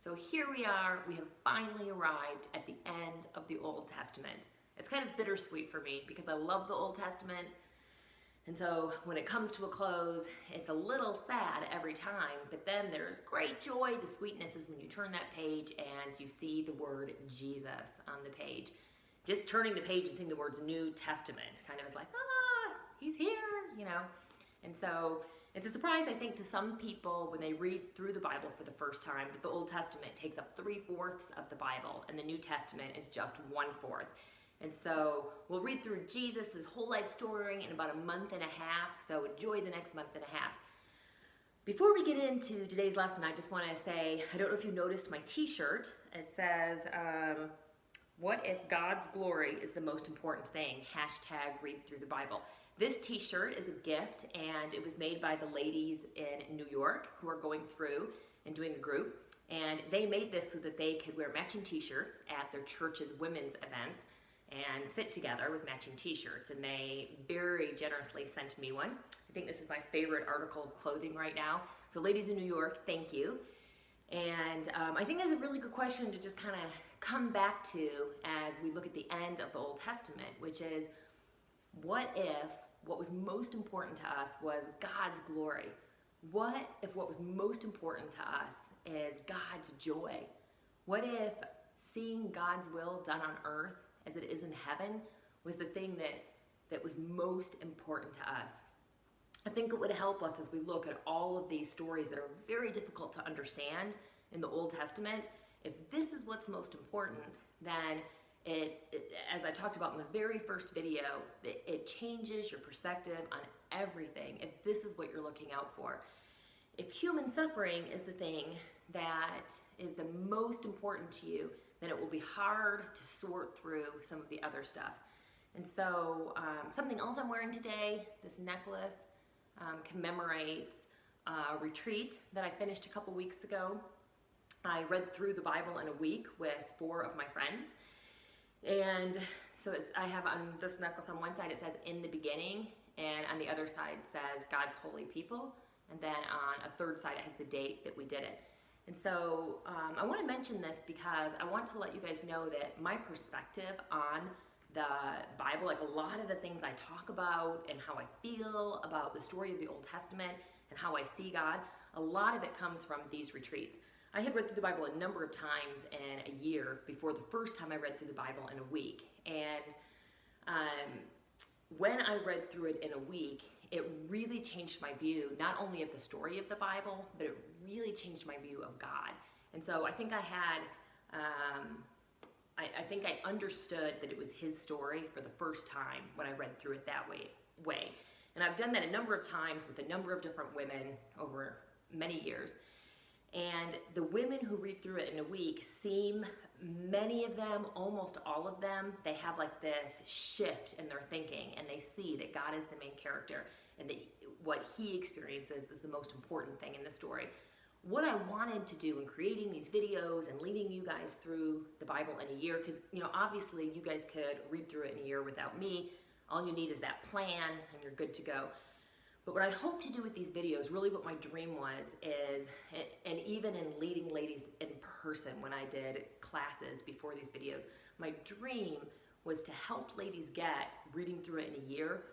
So here we are, we have finally arrived at the end of the Old Testament. It's kind of bittersweet for me because I love the Old Testament, and so when it comes to a close, it's a little sad every time, but then there's great joy. The sweetness is when you turn that page and you see the word Jesus on the page. Just turning the page and seeing the words New Testament kind of is like, he's here, you know. And so it's a surprise, I think, to some people when they read through the Bible for the first time that the Old Testament takes up 3/4 of the Bible and the New Testament is just 1/4. And so we'll read through Jesus' whole life story in about a month and a half, so enjoy the next month and a half. Before we get into today's lesson, I just want to say, I don't know if you noticed my t-shirt. It says, what if God's glory is the most important thing? # read through the Bible. This t-shirt is a gift, and it was made by the ladies in New York who are going through and doing a group. And they made this so that they could wear matching t-shirts at their church's women's events and sit together with matching t-shirts. And they very generously sent me one. I think this is my favorite article of clothing right now. So ladies in New York, thank you. And I think that's a really good question to just kind of come back to as we look at the end of the Old Testament, which is, what if what was most important to us was God's glory? What if what was most important to us is God's joy? What if seeing God's will done on earth as it is in heaven was the thing that was most important to us? I think it would help us as we look at all of these stories that are very difficult to understand in the Old Testament. If this is what's most important, then as I talked about in the very first video, it changes your perspective on everything if this is what you're looking out for. If human suffering is the thing that is the most important to you, then it will be hard to sort through some of the other stuff. And so something else I'm wearing today, this necklace, commemorates a retreat that I finished a couple weeks ago. I read through the Bible in a week with 4 of my friends. And so I have on this necklace, on one side it says in the beginning, and on the other side says God's holy people, and then on a third side it has the date that we did it. And so I want to mention this because I want to let you guys know that my perspective on the Bible, like a lot of the things I talk about and how I feel about the story of the Old Testament and how I see God, a lot of it comes from these retreats. I had read through the Bible a number of times in a year before the first time I read through the Bible in a week. And when I read through it in a week, it really changed my view, not only of the story of the Bible, but it really changed my view of God. And so I think I had, I think I understood that it was His story for the first time when I read through it that way. And I've done that a number of times with a number of different women over many years. And the women who read through it in a week seem, many of them, almost all of them, they have like this shift in their thinking, and they see that God is the main character and that what He experiences is the most important thing in the story. What I wanted to do in creating these videos and leading you guys through the Bible in a year, because obviously you guys could read through it in a year without me. All you need is that plan and you're good to go. But what I hope to do with these videos, really what my dream was, is, and even in leading ladies in person when I did classes before these videos, my dream was to help ladies get reading through it in a year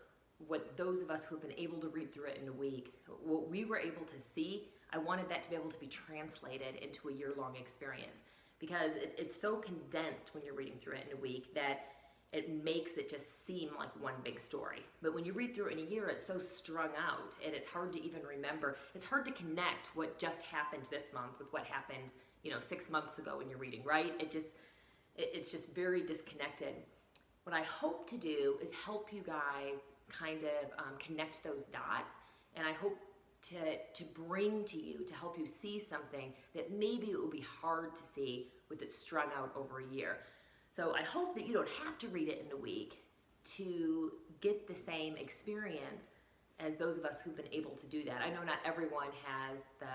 what those of us who have been able to read through it in a week, what we were able to see. I wanted that to be able to be translated into a year-long experience, because it's so condensed when you're reading through it in a week that it makes it just seem like one big story. But when you read through it in a year, it's so strung out and it's hard to even remember. It's hard to connect what just happened this month with what happened, 6 months ago when you're reading, right? It's just very disconnected. What I hope to do is help you guys kind of connect those dots, and I hope to bring to you, to help you see something that maybe it will be hard to see with it strung out over a year. So I hope that you don't have to read it in a week to get the same experience as those of us who've been able to do that. I know not everyone has the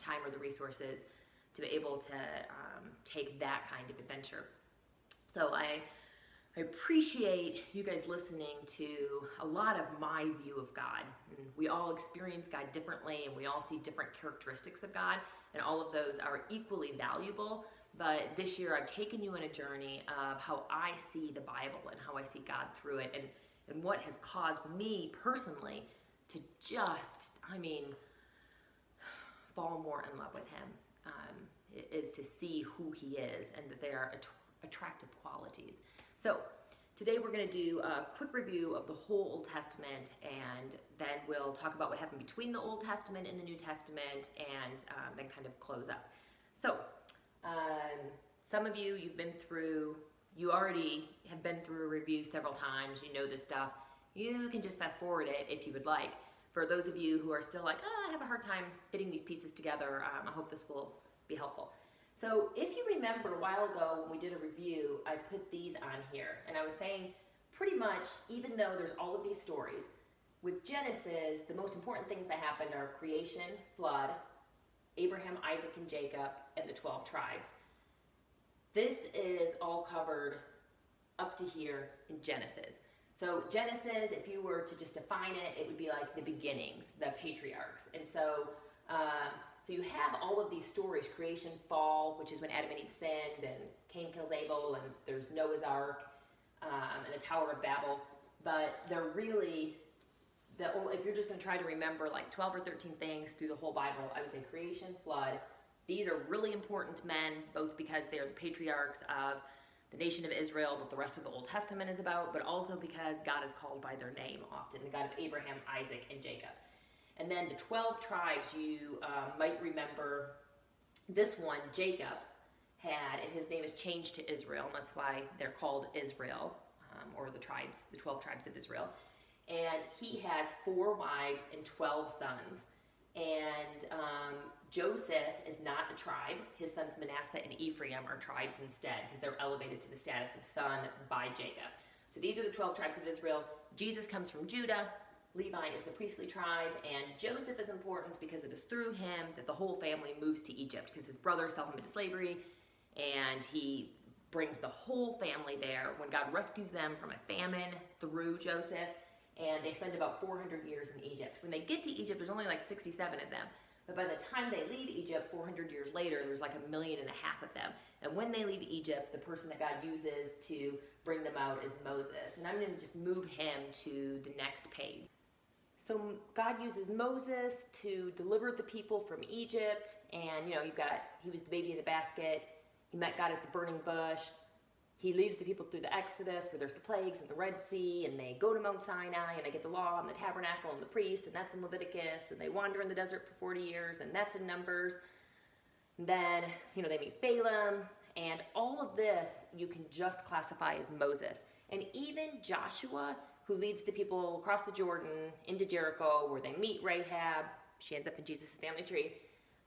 time or the resources to be able to take that kind of adventure. So I appreciate you guys listening to a lot of my view of God. And we all experience God differently, and we all see different characteristics of God. and all of those are equally valuable. But this year I've taken you on a journey of how I see the Bible and how I see God through it, and what has caused me personally to just, fall more in love with him, is to see who he is and that they are attractive qualities. So today we're going to do a quick review of the whole Old Testament, and then we'll talk about what happened between the Old Testament and the New Testament, and then kind of close up. So some of you, you already have been through a review several times, you know this stuff. You can just fast forward it if you would like. For those of you who are still like, I have a hard time fitting these pieces together, I hope this will be helpful. So if you remember a while ago when we did a review, I put these on here, and I was saying pretty much, even though there's all of these stories, with Genesis, the most important things that happened are creation, flood, Abraham, Isaac, and Jacob, and the 12 tribes. This is all covered up to here in Genesis. So Genesis, if you were to just define it, it would be like the beginnings, the patriarchs. And so you have all of these stories, creation, fall, which is when Adam and Eve sinned, and Cain kills Abel, and there's Noah's Ark, and the Tower of Babel. But they're really, if you're just going to try to remember like 12 or 13 things through the whole Bible, I would say creation, flood. These are really important men, both because they are the patriarchs of the nation of Israel that the rest of the Old Testament is about, but also because God is called by their name often, the God of Abraham, Isaac, and Jacob. And then the 12 tribes, you might remember this one, Jacob, had, and his name is changed to Israel, and that's why they're called Israel, or the 12 tribes of Israel. And he has 4 wives and 12 sons. And Joseph is not a tribe. His sons Manasseh and Ephraim are tribes instead, because they're elevated to the status of son by Jacob. So these are the 12 tribes of Israel. Jesus comes from Judah. Levi is the priestly tribe, and Joseph is important because it is through him that the whole family moves to Egypt, because his brothers sell him into slavery, and he brings the whole family there when God rescues them from a famine through Joseph. And they spend about 400 years in Egypt. When they get to Egypt, there's only like 67 of them. But by the time they leave Egypt, 400 years later, there's like 1.5 million of them. And when they leave Egypt, the person that God uses to bring them out is Moses. And I'm going to just move him to the next page. So God uses Moses to deliver the people from Egypt. And, he was the baby in the basket. He met God at the burning bush. He leads the people through the Exodus, where there's the plagues and the Red Sea, and they go to Mount Sinai, and they get the law and the tabernacle and the priest, and that's in Leviticus, and they wander in the desert for 40 years, and that's in Numbers. And then, they meet Balaam, and all of this you can just classify as Moses. And even Joshua, who leads the people across the Jordan into Jericho, where they meet Rahab, she ends up in Jesus' family tree,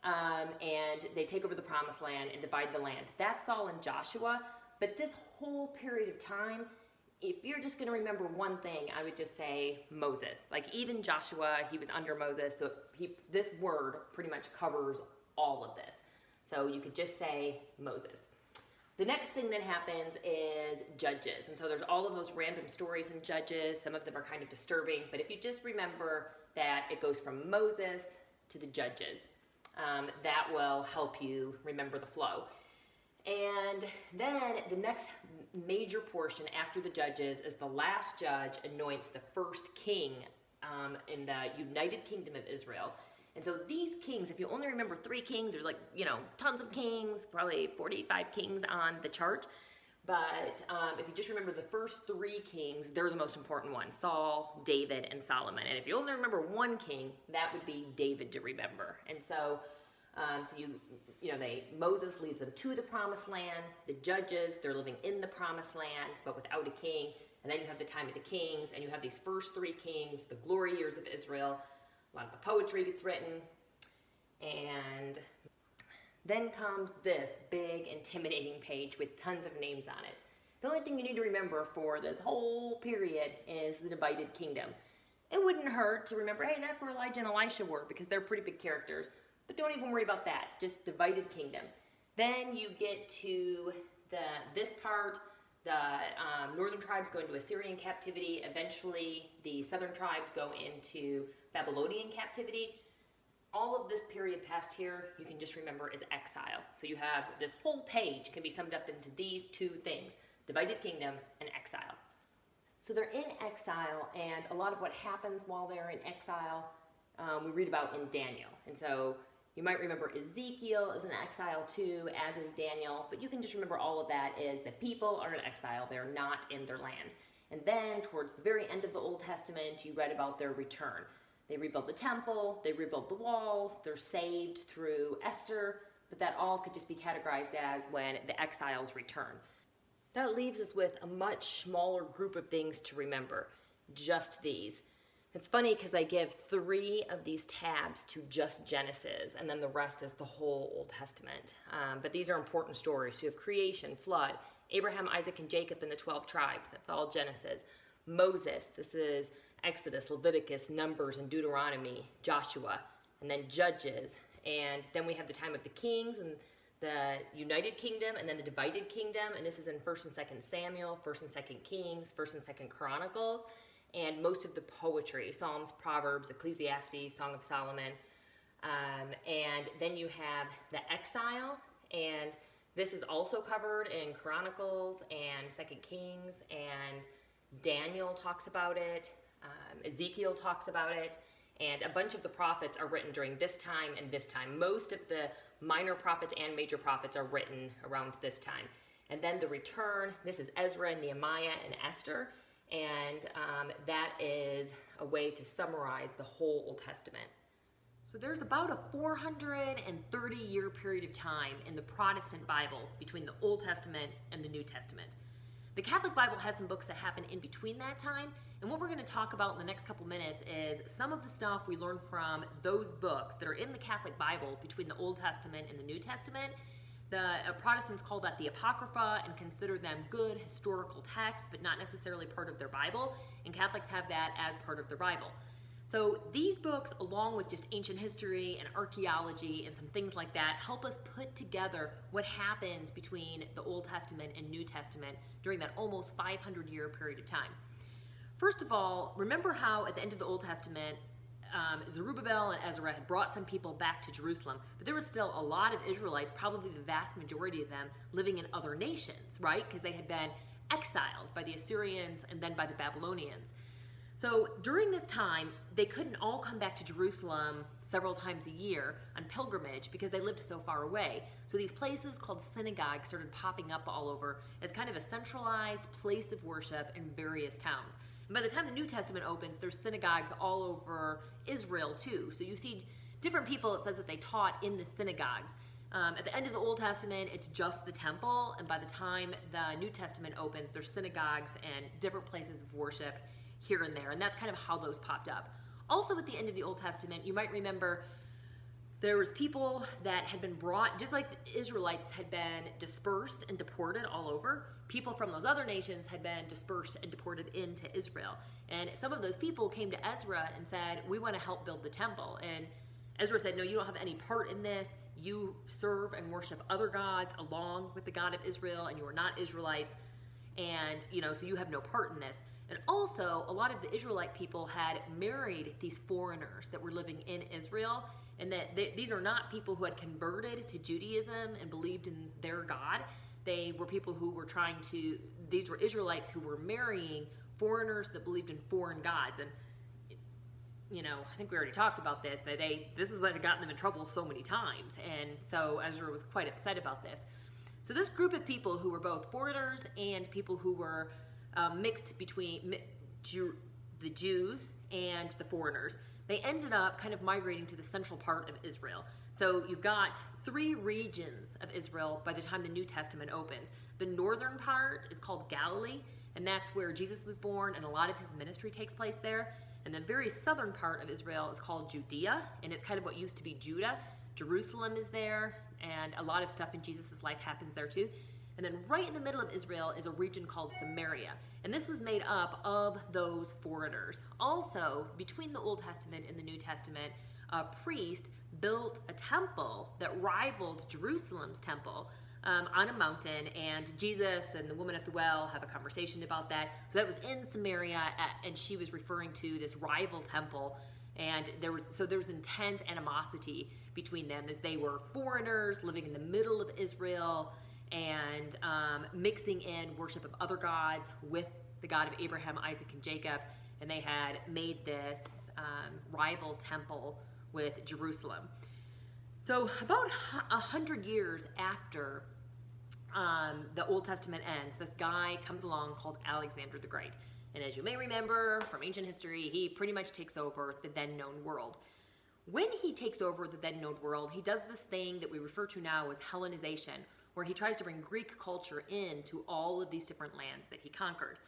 and they take over the promised land and divide the land. That's all in Joshua. But this whole period of time, if you're just going to remember one thing, I would just say Moses. Like even Joshua, he was under Moses, so this word pretty much covers all of this. So you could just say Moses. The next thing that happens is Judges. And so there's all of those random stories in Judges. Some of them are kind of disturbing, but if you just remember that it goes from Moses to the Judges, that will help you remember the flow. And then the next major portion after the Judges is the last judge anoints the first king in the United Kingdom of Israel. And so these kings, if you only remember 3 kings, there's tons of kings, probably 45 kings on the chart. But if you just remember the first 3 kings, they're the most important ones, Saul, David, and Solomon. And if you only remember 1 king, that would be David to remember. And so Moses leads them to the promised land. The Judges, they're living in the promised land, but without a king. And then you have the time of the kings, and you have these first 3 kings, the glory years of Israel. A lot of the poetry gets written. And then comes this big, intimidating page with tons of names on it. The only thing you need to remember for this whole period is the divided kingdom. It wouldn't hurt to remember, hey, that's where Elijah and Elisha were, because they're pretty big characters. But don't even worry about that, just divided kingdom. Then you get to this part, the northern tribes go into Assyrian captivity. Eventually, the southern tribes go into Babylonian captivity. All of this period past here, you can just remember is exile. So you have this whole page can be summed up into these two things: divided kingdom and exile. So they're in exile, and a lot of what happens while they're in exile, we read about in Daniel. And so you might remember Ezekiel is in exile too, as is Daniel, but you can just remember all of that is that people are in exile. They're not in their land. And then towards the very end of the Old Testament, you read about their return. They rebuild the temple, they rebuild the walls, they're saved through Esther, but that all could just be categorized as when the exiles return. That leaves us with a much smaller group of things to remember, just these. It's funny because I give 3 of these tabs to just Genesis, and then the rest is the whole Old Testament. But these are important stories. So you have creation, flood, Abraham, Isaac, and Jacob and the 12 tribes. That's all Genesis. Moses, this is Exodus, Leviticus, Numbers, and Deuteronomy, Joshua, and then Judges. And then we have the time of the kings and the United Kingdom, and then the divided kingdom. And this is in 1st and 2nd Samuel, 1st and 2nd Kings, 1st and 2nd Chronicles, and most of the poetry, Psalms, Proverbs, Ecclesiastes, Song of Solomon. And then you have the exile, and this is also covered in Chronicles and 2nd Kings, and Daniel talks about it. Ezekiel talks about it, and a bunch of the prophets are written during this time and this time. Most of the minor prophets and major prophets are written around this time. And then the return, this is Ezra, Nehemiah, and Esther, and that is a way to summarize the whole Old Testament. So there's about a 430-year period of time in the Protestant Bible between the Old Testament and the New Testament. The Catholic Bible has some books that happen in between that time, and what we're going to talk about in the next couple minutes is some of the stuff we learn from those books that are in the Catholic Bible between the Old Testament and the New Testament. The Protestants call that the Apocrypha and consider them good historical texts, but not necessarily part of their Bible, and Catholics have that as part of their Bible. So these books, along with just ancient history and archaeology and some things like that, help us put together what happened between the Old Testament and New Testament during that almost 500-year period of time. First of all, remember how at the end of the Old Testament, Zerubbabel and Ezra had brought some people back to Jerusalem, but there was still a lot of Israelites, probably the vast majority of them, living in other nations, right? Because they had been exiled by the Assyrians and then by the Babylonians. So during this time, they couldn't all come back to Jerusalem several times a year on pilgrimage because they lived so far away. So these places called synagogues started popping up all over as kind of a centralized place of worship in various towns. And by the time the New Testament opens, there's synagogues all over Israel too. So you see different people, it says that they taught in the synagogues. At the end of the Old Testament, it's just the temple, and by the time the New Testament opens, there's synagogues and different places of worship here and there, and that's kind of how those popped up. Also at the end of the Old Testament, you might remember there was people that had been brought, just like the Israelites had been dispersed and deported all over, people from those other nations had been dispersed and deported into Israel. And some of those people came to Ezra and said, we want to help build the temple. And Ezra said, no, you don't have any part in this. You serve and worship other gods along with the God of Israel, and you are not Israelites. And, so you have no part in this. And also, a lot of the Israelite people had married these foreigners that were living in Israel, and that these are not people who had converted to Judaism and believed in their God. They were people who were these were Israelites who were marrying foreigners that believed in foreign gods. And, I think we already talked about this, but this is what had gotten them in trouble so many times. And so Ezra was quite upset about this. So this group of people who were both foreigners and people who were mixed between the Jews and the foreigners, they ended up kind of migrating to the central part of Israel. So you've got 3 regions of Israel by the time the New Testament opens. The northern part is called Galilee, and that's where Jesus was born, and a lot of his ministry takes place there. And the very southern part of Israel is called Judea, and it's kind of what used to be Judah. Jerusalem is there, and a lot of stuff in Jesus' life happens there too. And then right in the middle of Israel is a region called Samaria. And this was made up of those foreigners. Also, between the Old Testament and the New Testament, a priest built a temple that rivaled Jerusalem's temple on a mountain. And Jesus and the woman at the well have a conversation about that. So that was in Samaria, and she was referring to this rival temple. And there was intense animosity between them as they were foreigners living in the middle of Israel and mixing in worship of other gods with the God of Abraham, Isaac, and Jacob. And they had made this rival temple with Jerusalem. So about 100 years after the Old Testament ends, this guy comes along called Alexander the Great. And as you may remember from ancient history, he pretty much takes over the then known world. When he takes over the then known world, he does this thing that we refer to now as Hellenization, where he tries to bring Greek culture into all of these different lands that he conquered.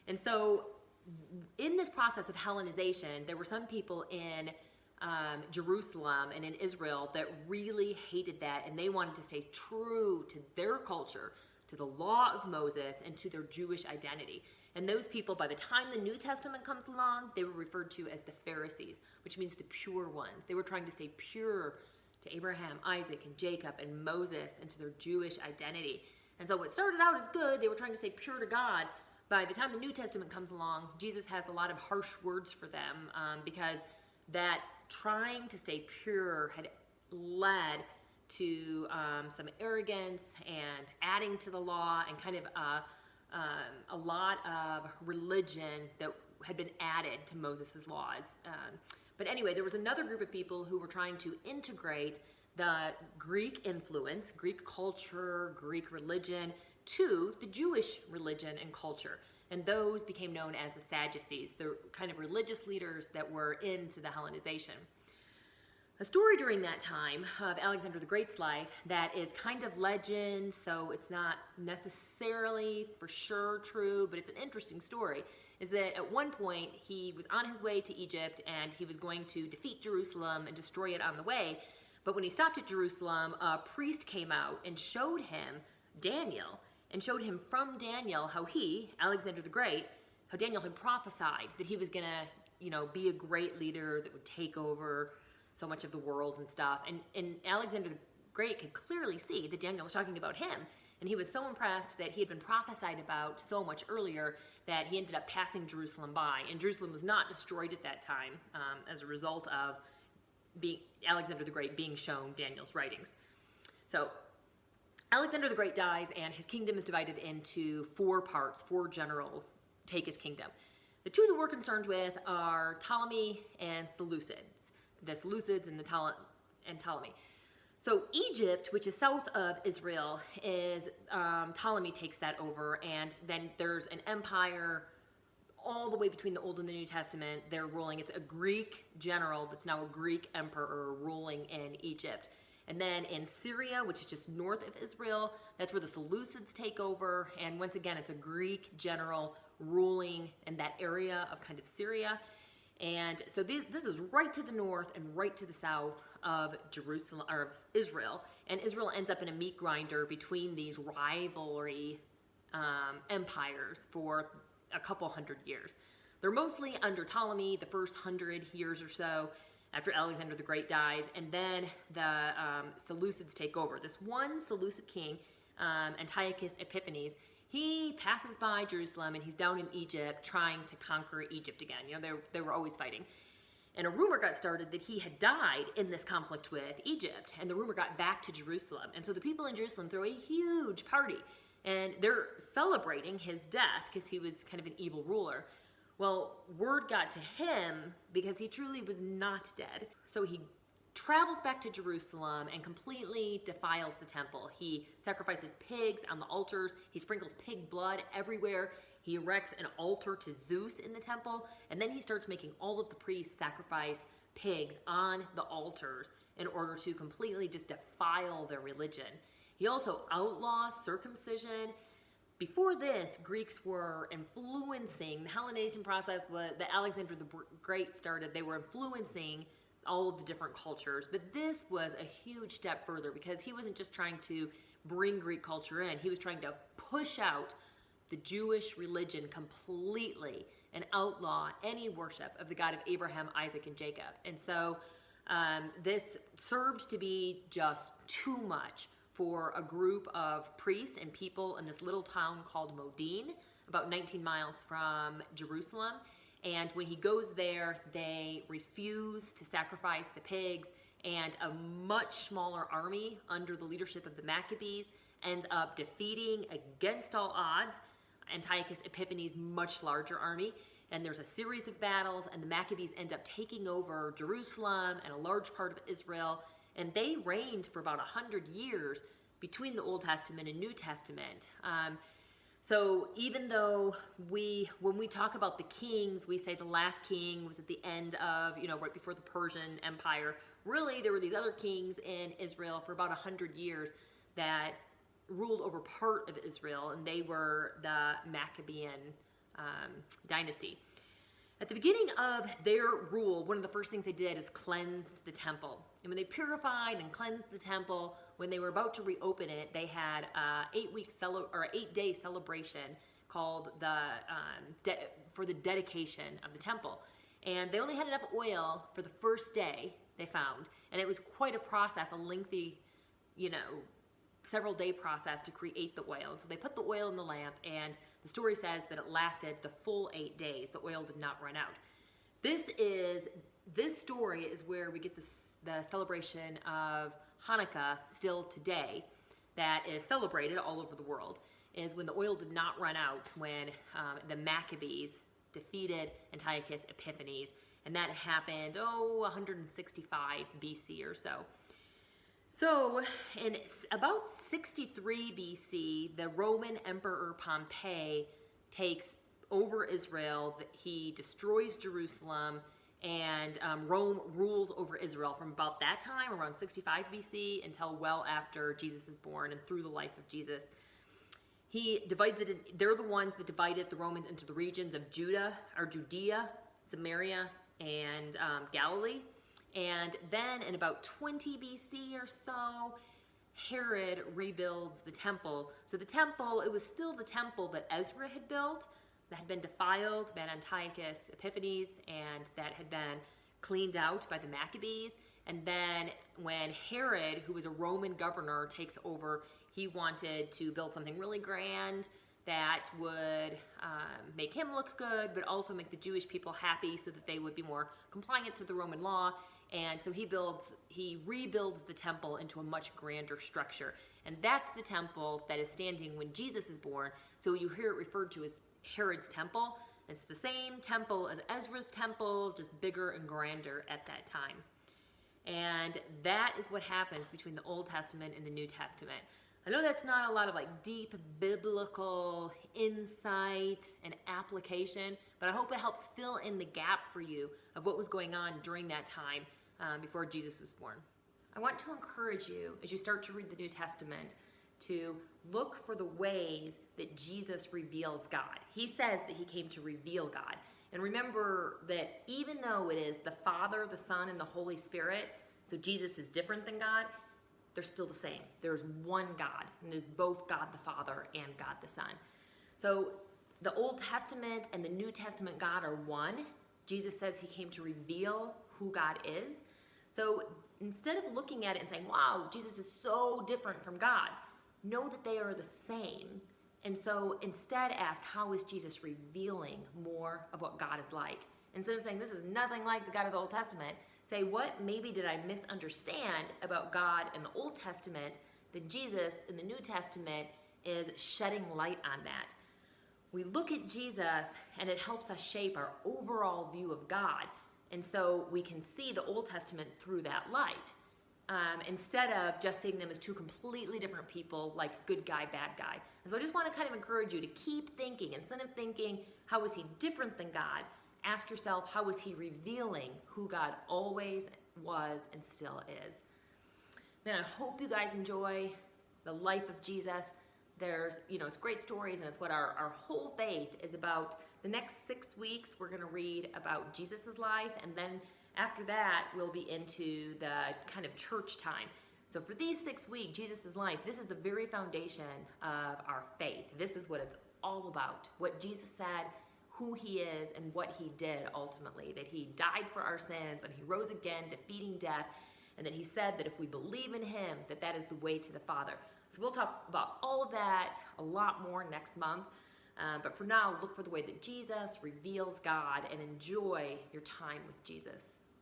And so in this process of Hellenization, there were some people in Jerusalem and in Israel that really hated that, and they wanted to stay true to their culture, to the law of Moses, and to their Jewish identity. And those people, by the time the New Testament comes along, they were referred to as the Pharisees, which means the pure ones. They were trying to stay pure to Abraham, Isaac, and Jacob, and Moses, and to their Jewish identity. And so what started out as good, they were trying to stay pure to God. By the time the New Testament comes along, Jesus has a lot of harsh words for them because that trying to stay pure had led to some arrogance and adding to the law and kind of a lot of religion that had been added to Moses' laws. But anyway, there was another group of people who were trying to integrate the Greek influence, Greek culture, Greek religion, to the Jewish religion and culture. And those became known as the Sadducees, the kind of religious leaders that were into the Hellenization. A story during that time of Alexander the Great's life that is kind of legend, so it's not necessarily for sure true, but it's an interesting story, is that at one point he was on his way to Egypt and he was going to defeat Jerusalem and destroy it on the way. But when he stopped at Jerusalem, a priest came out and showed him Daniel, and showed him from Daniel how he, Alexander the Great, how Daniel had prophesied that he was gonna, be a great leader that would take over so much of the world and stuff. And Alexander the Great could clearly see that Daniel was talking about him. And he was so impressed that he had been prophesied about so much earlier that he ended up passing Jerusalem by. And Jerusalem was not destroyed at that time as a result of Alexander the Great being shown Daniel's writings. So Alexander the Great dies, and his kingdom is divided into 4 parts. 4 generals take his kingdom. The 2 that we're concerned with are Ptolemy and Seleucids. The Seleucids and Ptolemy. So Egypt, which is south of Israel, is Ptolemy takes that over, and then there's an empire all the way between the Old and the New Testament. They're ruling. It's a Greek general that's now a Greek emperor ruling in Egypt. And then in Syria, which is just north of Israel, that's where the Seleucids take over. And once again, it's a Greek general ruling in that area of kind of Syria. And so this is right to the north and right to the south of Jerusalem, or of Israel. And Israel ends up in a meat grinder between these rivalry empires for a couple hundred years. They're mostly under Ptolemy the first 100 years or so after Alexander the Great dies, and then the Seleucids take over. This one Seleucid king, Antiochus Epiphanes, he passes by Jerusalem and he's down in Egypt trying to conquer Egypt again. They were always fighting. And a rumor got started that he had died in this conflict with Egypt, and the rumor got back to Jerusalem. And so the people in Jerusalem throw a huge party, and they're celebrating his death because he was kind of an evil ruler. Well, word got to him because he truly was not dead. So he travels back to Jerusalem and completely defiles the temple. He sacrifices pigs on the altars. He sprinkles pig blood everywhere. He erects an altar to Zeus in the temple. And then he starts making all of the priests sacrifice pigs on the altars in order to completely just defile their religion. He also outlaws circumcision. Before this, Greeks were influencing, the Hellenization process that Alexander the Great started, they were influencing all of the different cultures. But this was a huge step further because he wasn't just trying to bring Greek culture in, he was trying to push out the Jewish religion completely and outlaw any worship of the God of Abraham, Isaac, and Jacob. And so this served to be just too much for a group of priests and people in this little town called Modin, about 19 miles from Jerusalem. And when he goes there, they refuse to sacrifice the pigs, and a much smaller army under the leadership of the Maccabees ends up defeating, against all odds, Antiochus Epiphanes' much larger army. And there's a series of battles, and the Maccabees end up taking over Jerusalem and a large part of Israel, and they reigned for about 100 years between the Old Testament and New Testament. So even though when we talk about the kings, we say the last king was at the end of, right before the Persian Empire, really there were these other kings in Israel for about 100 years that ruled over part of Israel, and they were the Maccabean dynasty. At the beginning of their rule, one of the first things they did is cleansed the temple. And when they purified and cleansed the temple, when they were about to reopen it, they had an 8-day celebration called for the dedication of the temple. And they only had enough oil for the first day, they found, and it was quite a process, a lengthy, several-day process to create the oil. And so they put the oil in the lamp, and the story says that it lasted the full 8 days. The oil did not run out. This story is where we get the celebration of Hanukkah still today, that is celebrated all over the world, is when the oil did not run out, when the Maccabees defeated Antiochus Epiphanes, and that happened, 165 BC or so. So in about 63 BC, the Roman Emperor Pompey takes over Israel. He destroys Jerusalem, and Rome rules over Israel from about that time, around 65 BC, until well after Jesus is born and through the life of Jesus. He divides it. They're the ones that divided the Romans into the regions of Judea, Samaria, and Galilee. And then in about 20 BC or so, Herod rebuilds the temple. So the temple, it was still the temple that Ezra had built, that had been defiled by Antiochus Epiphanes, and that had been cleaned out by the Maccabees. And then when Herod, who was a Roman governor, takes over, he wanted to build something really grand that would make him look good, but also make the Jewish people happy so that they would be more compliant to the Roman law. And so he rebuilds the temple into a much grander structure. And that's the temple that is standing when Jesus is born. So you hear it referred to as Herod's temple. It's the same temple as Ezra's temple, just bigger and grander at that time. And that is what happens between the Old Testament and the New Testament. I know that's not a lot of deep biblical insight and application, but I hope it helps fill in the gap for you of what was going on during that time before Jesus was born. I want to encourage you, as you start to read the New Testament, to look for the ways that Jesus reveals God. He says that he came to reveal God. And remember that even though it is the Father, the Son, and the Holy Spirit, so Jesus is different than God, they're still the same. There's one God, and it is both God the Father and God the Son. So the Old Testament and the New Testament God are one. Jesus says he came to reveal who God is. So instead of looking at it and saying, wow, Jesus is so different from God, know that they are the same. And so instead ask, how is Jesus revealing more of what God is like? Instead of saying, this is nothing like the God of the Old Testament, say, what maybe did I misunderstand about God in the Old Testament that Jesus in the New Testament is shedding light on that? We look at Jesus and it helps us shape our overall view of God. And so we can see the Old Testament through that light. Instead of just seeing them as two completely different people, like good guy, bad guy. And so I just want to kind of encourage you to keep thinking. Instead of thinking, how is he different than God? Ask yourself, how is he revealing who God always was and still is? Man, I hope you guys enjoy the life of Jesus. There's, it's great stories, and it's what our whole faith is about. The next 6 weeks, we're going to read about Jesus's life, and then after that, we'll be into the kind of church time. So for these 6 weeks, Jesus's life, this is the very foundation of our faith. This is what it's all about. What Jesus said, who he is, and what he did ultimately. That he died for our sins, and he rose again, defeating death, and that he said that if we believe in him, that is the way to the Father. So we'll talk about all of that, a lot more next month. But for now, look for the way that Jesus reveals God and enjoy your time with Jesus.